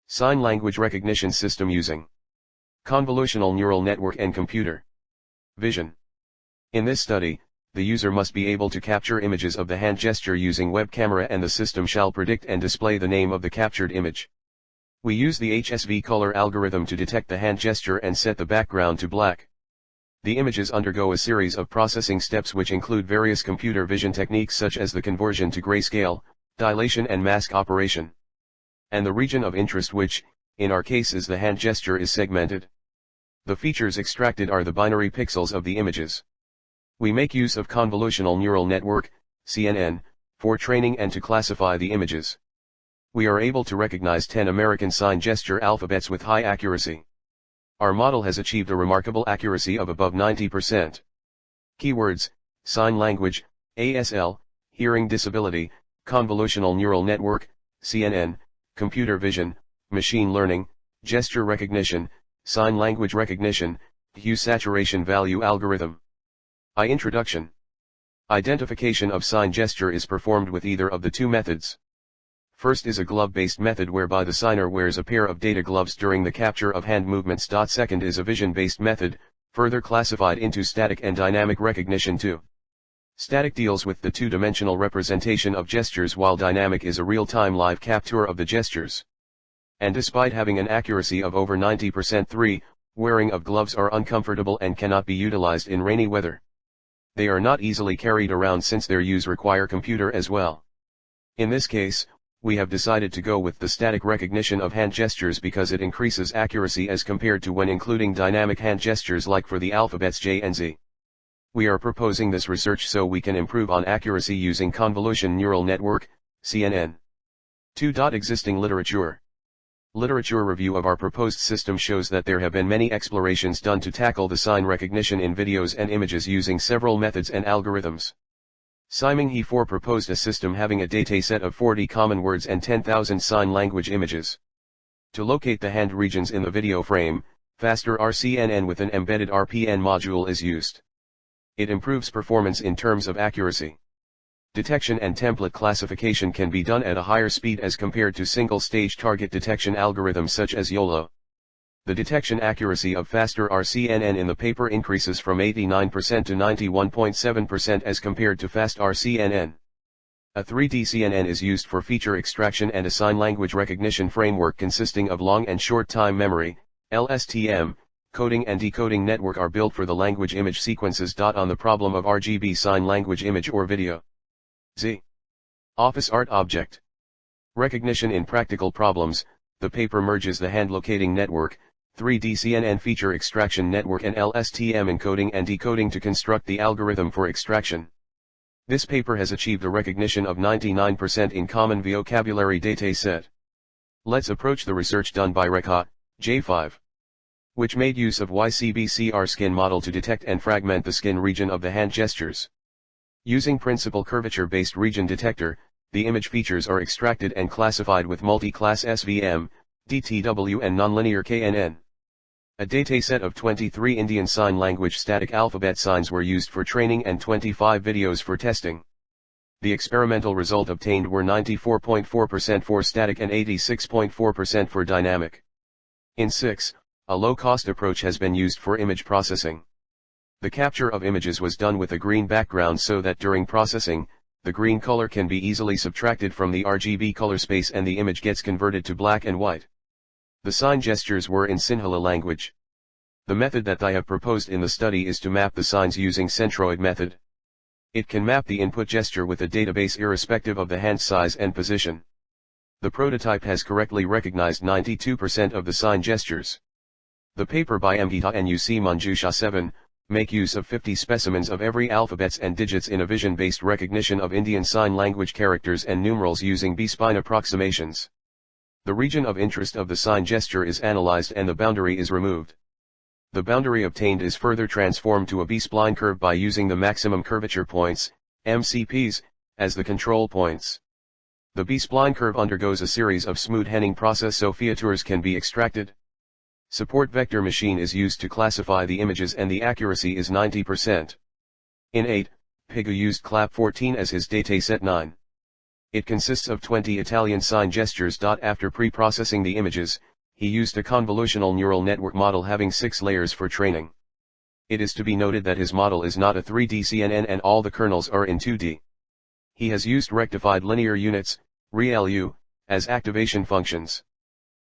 Sign language recognition system using convolutional neural network and computer vision. In this study, the user must be able to capture images of the hand gesture using web camera, and the system shall predict and display the name of the captured image. We use the HSV color algorithm to detect the hand gesture and set the background to black. The images undergo a series of processing steps which include various computer vision techniques such as the conversion to grayscale, dilation and mask operation. And the region of interest, which, in our case, is the hand gesture, is segmented. The features extracted are the binary pixels of the images. We make use of convolutional neural network, CNN, for training and to classify the images. We are able to recognize 10 American Sign Gesture alphabets with high accuracy. Our model has achieved a remarkable accuracy of above 90%. Keywords: sign language, ASL, hearing disability, convolutional neural network, CNN, computer vision, machine learning, gesture recognition, sign language recognition, hue saturation value algorithm. Introduction. Identification of sign gesture is performed with either of the two methods. First is a glove-based method whereby the signer wears a pair of data gloves during the capture of hand movements. Second is a vision-based method, further classified into static and dynamic recognition too. Static deals with the two-dimensional representation of gestures, while dynamic is a real-time live capture of the gestures. And despite having an accuracy of over 90%, wearing of gloves are uncomfortable and cannot be utilized in rainy weather. They are not easily carried around since their use require computer as well. In this case, we have decided to go with the static recognition of hand gestures because it increases accuracy as compared to when including dynamic hand gestures like for the alphabets J and Z. We are proposing this research so we can improve on accuracy using convolution neural network, CNN. 2. Existing literature. Literature review of our proposed system shows that there have been many explorations done to tackle the sign recognition in videos and images using several methods and algorithms. Simon He 4 proposed a system having a dataset of 40 common words and 10,000 sign language images. To locate the hand regions in the video frame, faster RCNN with an embedded RPN module is used. It improves performance in terms of accuracy. Detection and template classification can be done at a higher speed as compared to single-stage target detection algorithms such as YOLO. The detection accuracy of faster RCNN in the paper increases from 89% to 91.7% as compared to fast RCNN. A 3D CNN is used for feature extraction, and a sign language recognition framework consisting of long and short time memory, LSTM, coding and decoding network are built for the language image sequences. On the problem of RGB sign language image or video. Z. Office art object recognition in practical problems. The paper merges the hand locating network, 3D CNN feature extraction network and LSTM encoding and decoding to construct the algorithm for extraction. This paper has achieved a recognition of 99% in common vocabulary dataset. Let's approach the research done by Rekha, J5, which made use of YCBCR skin model to detect and fragment the skin region of the hand gestures. Using principal curvature-based region detector, the image features are extracted and classified with multi-class SVM, DTW and nonlinear KNN. A dataset of 23 Indian Sign Language static alphabet signs were used for training and 25 videos for testing. The experimental result obtained were 94.4% for static and 86.4% for dynamic. In 6, a low-cost approach has been used for image processing. The capture of images was done with a green background so that during processing, the green color can be easily subtracted from the RGB color space and the image gets converted to black and white. The sign gestures were in Sinhala language. The method that I have proposed in the study is to map the signs using centroid method. It can map the input gesture with a database irrespective of the hand size and position. The prototype has correctly recognized 92% of the sign gestures. The paper by Mgita and UC Manjusha 7, make use of 50 specimens of every alphabets and digits in a vision-based recognition of Indian Sign Language characters and numerals using B-spline approximations. The region of interest of the sign gesture is analyzed and the boundary is removed. The boundary obtained is further transformed to a B-spline curve by using the maximum curvature points, MCPs, as the control points. The B-spline curve undergoes a series of smooth Henning process so features can be extracted. Support vector machine is used to classify the images and the accuracy is 90%. In 8, Pigu used CLAP 14 as his dataset 9. It consists of 20 Italian sign gestures. After pre-processing the images, he used a convolutional neural network model having 6 layers for training. It is to be noted that his model is not a 3D CNN and all the kernels are in 2D. He has used rectified linear units, ReLU, as activation functions.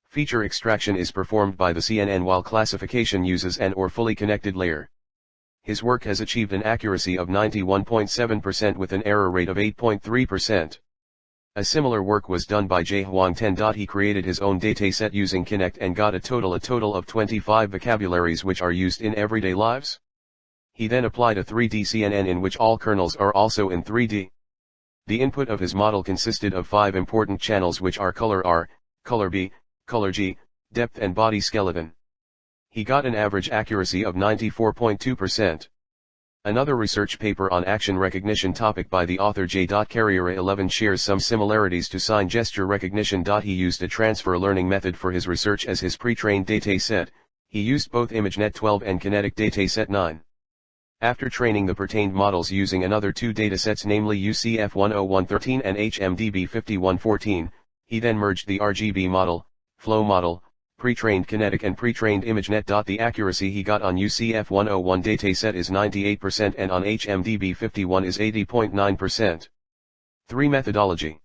Feature extraction is performed by the CNN while classification uses an or fully connected layer. His work has achieved an accuracy of 91.7% with an error rate of 8.3%. A similar work was done by Jaehwang Ten. He created his own dataset using Kinect and got a total of 25 vocabularies which are used in everyday lives. He then applied a 3D CNN in which all kernels are also in 3D. The input of his model consisted of 5 important channels which are color R, color B, color G, depth and body skeleton. He got an average accuracy of 94.2%. Another research paper on action recognition topic by the author J. Carriera 11 shares some similarities to sign gesture recognition. He used a transfer learning method for his research as his pre-trained dataset. He used both ImageNet 12 and Kinetic Dataset 9. After training the pertained models using another 2 datasets namely UCF 10113 and HMDB 5114, he then merged the RGB model, flow model, pre-trained kinetic and pre-trained ImageNet. The accuracy he got on UCF 101 dataset is 98% and on HMDB 51 is 80.9%. 3. Methodology.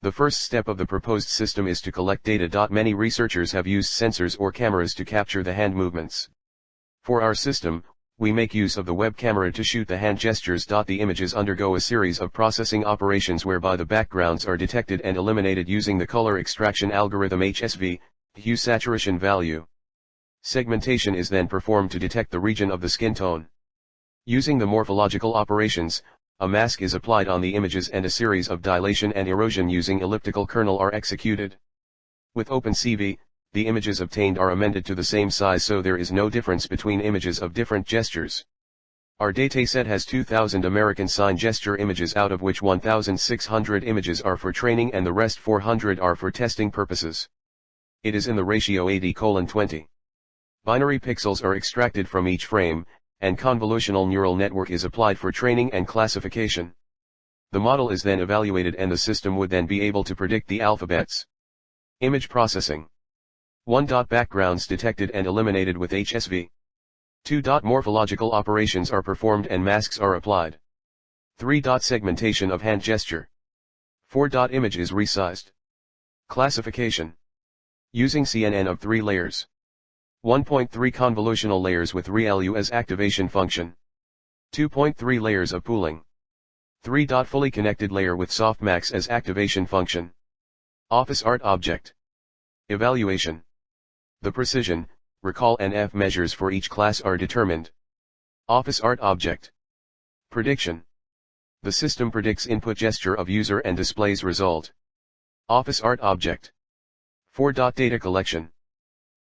The first step of the proposed system is to collect data. Many researchers have used sensors or cameras to capture the hand movements. For our system, we make use of the web camera to shoot the hand gestures. The images undergo a series of processing operations whereby the backgrounds are detected and eliminated using the color extraction algorithm HSV, hue saturation value. Segmentation is then performed to detect the region of the skin tone. Using the morphological operations, a mask is applied on the images and a series of dilation and erosion using elliptical kernel are executed. With OpenCV, the images obtained are amended to the same size so there is no difference between images of different gestures. Our dataset has 2,000 American Sign Gesture images out of which 1,600 images are for training and the rest 400 are for testing purposes. It is in the ratio 80:20. Binary pixels are extracted from each frame, and convolutional neural network is applied for training and classification. The model is then evaluated and the system would then be able to predict the alphabets. Image processing. 1. Backgrounds detected and eliminated with HSV. 2. Morphological operations are performed and masks are applied. 3. Segmentation of hand gesture. 4. Image is resized. Classification. Using CNN of 3 layers. 1.3 convolutional layers with ReLU as activation function. 2.3 layers of pooling. 3. Fully connected layer with softmax as activation function. Office art object. Evaluation. The precision, recall and F measures for each class are determined. Office art object. Prediction. The system predicts input gesture of user and displays result. Office art object. 4. Data collection.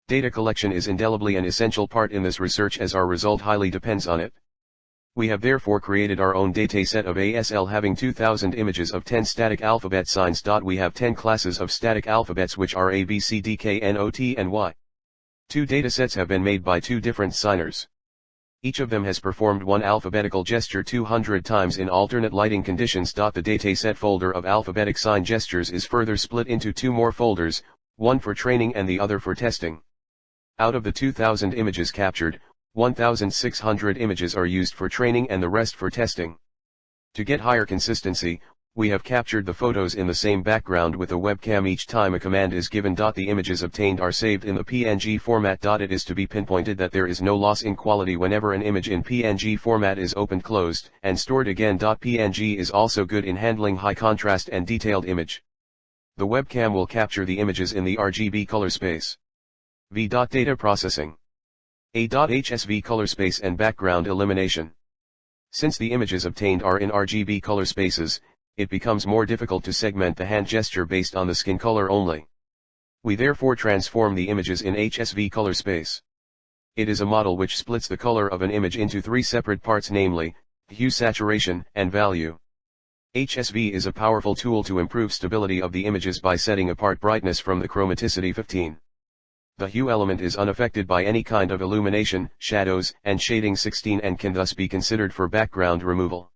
Data collection is indelibly an essential part in this research as our result highly depends on it. We have therefore created our own dataset of ASL having 2,000 images of 10 static alphabet signs. We have 10 classes of static alphabets which are A, B, C, D, K, N, O, T and Y. 2 datasets have been made by 2 different signers. Each of them has performed one alphabetical gesture 200 times in alternate lighting conditions. The dataset folder of alphabetic sign gestures is further split into 2 more folders, one for training and the other for testing. Out of the 2,000 images captured, 1,600 images are used for training and the rest for testing. To get higher consistency, we have captured the photos in the same background with a webcam each time a command is given. The images obtained are saved in the PNG format. It is to be pinpointed that there is no loss in quality whenever an image in PNG format is opened, closed, and stored again. PNG is also good in handling high contrast and detailed image. The webcam will capture the images in the RGB color space. V. Data processing. A. HSV color space and background elimination. Since the images obtained are in RGB color spaces, it becomes more difficult to segment the hand gesture based on the skin color only. We therefore transform the images in HSV color space. It is a model which splits the color of an image into 3 separate parts, namely, hue, saturation, and value. HSV is a powerful tool to improve stability of the images by setting apart brightness from the chromaticity 15. The hue element is unaffected by any kind of illumination, shadows, and shading 16 and can thus be considered for background removal.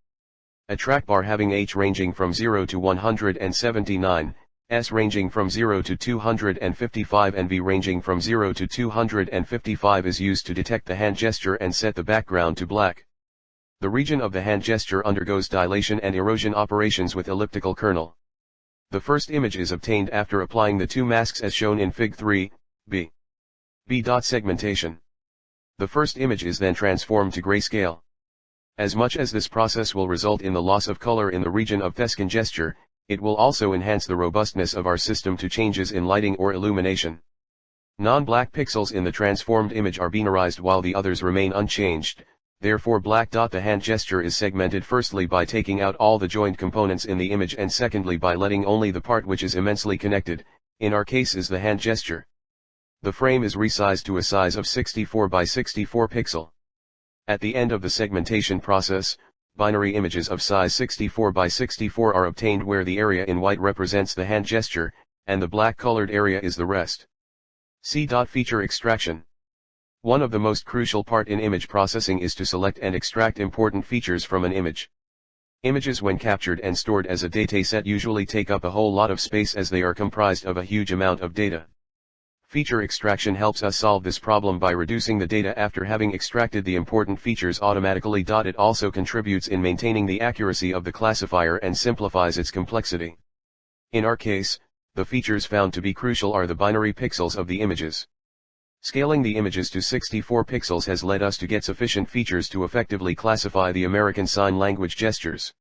A trackbar having H ranging from 0 to 179, S ranging from 0 to 255 and V ranging from 0 to 255 is used to detect the hand gesture and set the background to black. The region of the hand gesture undergoes dilation and erosion operations with elliptical kernel. The first image is obtained after applying the two masks as shown in Fig 3, B. B. Segmentation. The first image is then transformed to grayscale. As much as this process will result in the loss of color in the region of Thescan gesture, it will also enhance the robustness of our system to changes in lighting or illumination. Non-black pixels in the transformed image are binarized while the others remain unchanged, therefore black. The hand gesture is segmented firstly by taking out all the joined components in the image and secondly by letting only the part which is immensely connected, in our case is the hand gesture. The frame is resized to a size of 64 by 64 pixel. At the end of the segmentation process, binary images of size 64 by 64 are obtained where the area in white represents the hand gesture, and the black colored area is the rest. C. Feature extraction. One of the most crucial part in image processing is to select and extract important features from an image. Images when captured and stored as a dataset usually take up a whole lot of space as they are comprised of a huge amount of data. Feature extraction helps us solve this problem by reducing the data after having extracted the important features automatically. It also contributes in maintaining the accuracy of the classifier and simplifies its complexity. In our case, the features found to be crucial are the binary pixels of the images. Scaling the images to 64 pixels has led us to get sufficient features to effectively classify the American Sign Language gestures.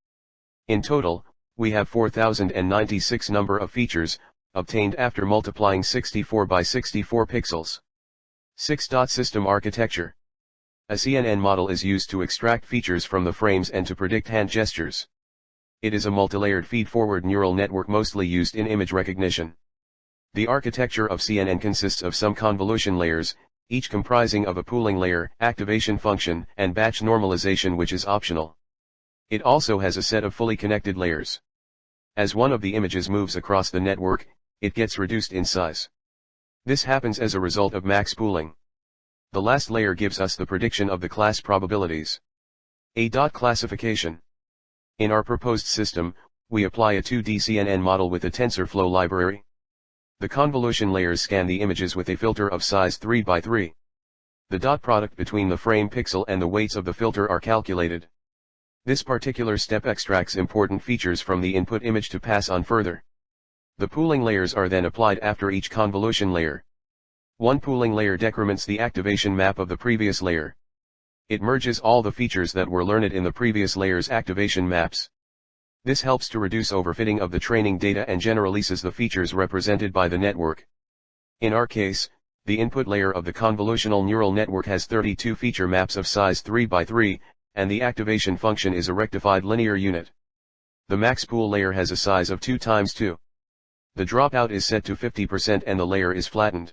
In total, we have 4,096 number of features, obtained after multiplying 64 by 64 pixels. 6. System architecture. A CNN model is used to extract features from the frames and to predict hand gestures. It is a multilayered feed-forward neural network mostly used in image recognition. The architecture of CNN consists of some convolution layers, each comprising of a pooling layer, activation function, and batch normalization which is optional. It also has a set of fully connected layers. As one of the images moves across the network, it gets reduced in size. This happens as a result of max pooling. The last layer gives us the prediction of the class probabilities. A. Classification. In our proposed system, we apply a 2D CNN model with a TensorFlow library. The convolution layers scan the images with a filter of size 3 by 3. The dot product between the frame pixel and the weights of the filter are calculated. This particular step extracts important features from the input image to pass on further. The pooling layers are then applied after each convolution layer. One pooling layer decrements the activation map of the previous layer. It merges all the features that were learned in the previous layer's activation maps. This helps to reduce overfitting of the training data and generalizes the features represented by the network. In our case, the input layer of the convolutional neural network has 32 feature maps of size 3 by 3, and the activation function is a rectified linear unit. The max pool layer has a size of 2 times 2. The dropout is set to 50% and the layer is flattened.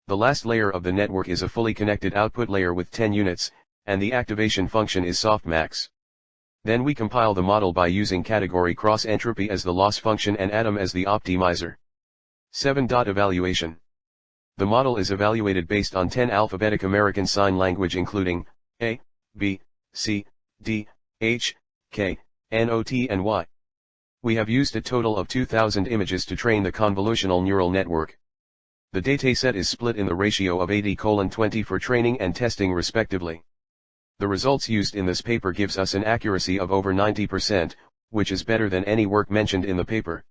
The last layer of the network is a fully connected output layer with 10 units, and the activation function is softmax. Then we compile the model by using category cross entropy as the loss function and atom as the optimizer. 7. Evaluation. The model is evaluated based on 10 alphabetic American Sign Language including A, B, C, D, H, K, N, O, T and Y. We have used a total of 2,000 images to train the convolutional neural network. The dataset is split in the ratio of 80:20 for training and testing respectively. The results used in this paper gives us an accuracy of over 90%, which is better than any work mentioned in the paper.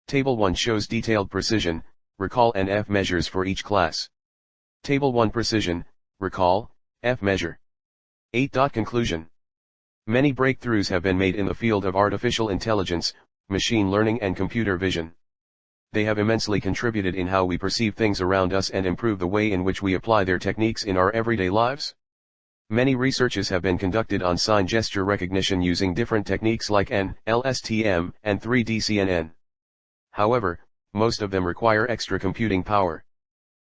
Table 1 shows detailed precision, recall and F measures for each class. Table 1 Precision, recall, F measure. 8. Conclusion. Many breakthroughs have been made in the field of artificial intelligence, machine learning and computer vision. They have immensely contributed in how we perceive things around us and improve the way in which we apply their techniques in our everyday lives. Many researches have been conducted on sign gesture recognition using different techniques like LSTM, and 3D CNN. However, most of them require extra computing power.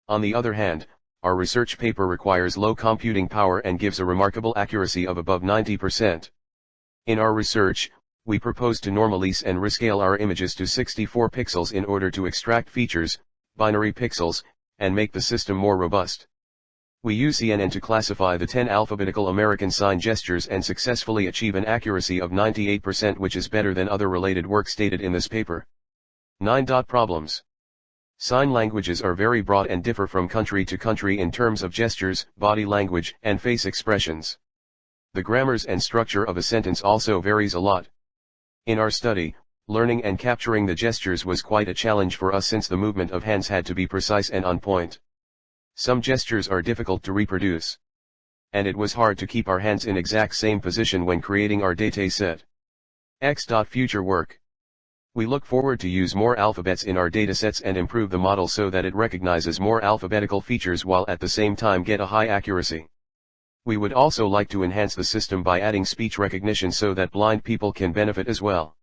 On the other hand, our research paper requires low computing power and gives a remarkable accuracy of above 90%. In our research, we propose to normalize and rescale our images to 64 pixels in order to extract features, binary pixels, and make the system more robust. We use CNN to classify the 10 alphabetical American sign gestures and successfully achieve an accuracy of 98%, which is better than other related work stated in this paper. 9. Problems. Sign languages are very broad and differ from country to country in terms of gestures, body language, and face expressions. The grammars and structure of a sentence also varies a lot. In our study, learning and capturing the gestures was quite a challenge for us since the movement of hands had to be precise and on point. Some gestures are difficult to reproduce. And it was hard to keep our hands in exact same position when creating our data set. Future work. We look forward to use more alphabets in our datasets and improve the model so that it recognizes more alphabetical features while at the same time get a high accuracy. We would also like to enhance the system by adding speech recognition so that blind people can benefit as well.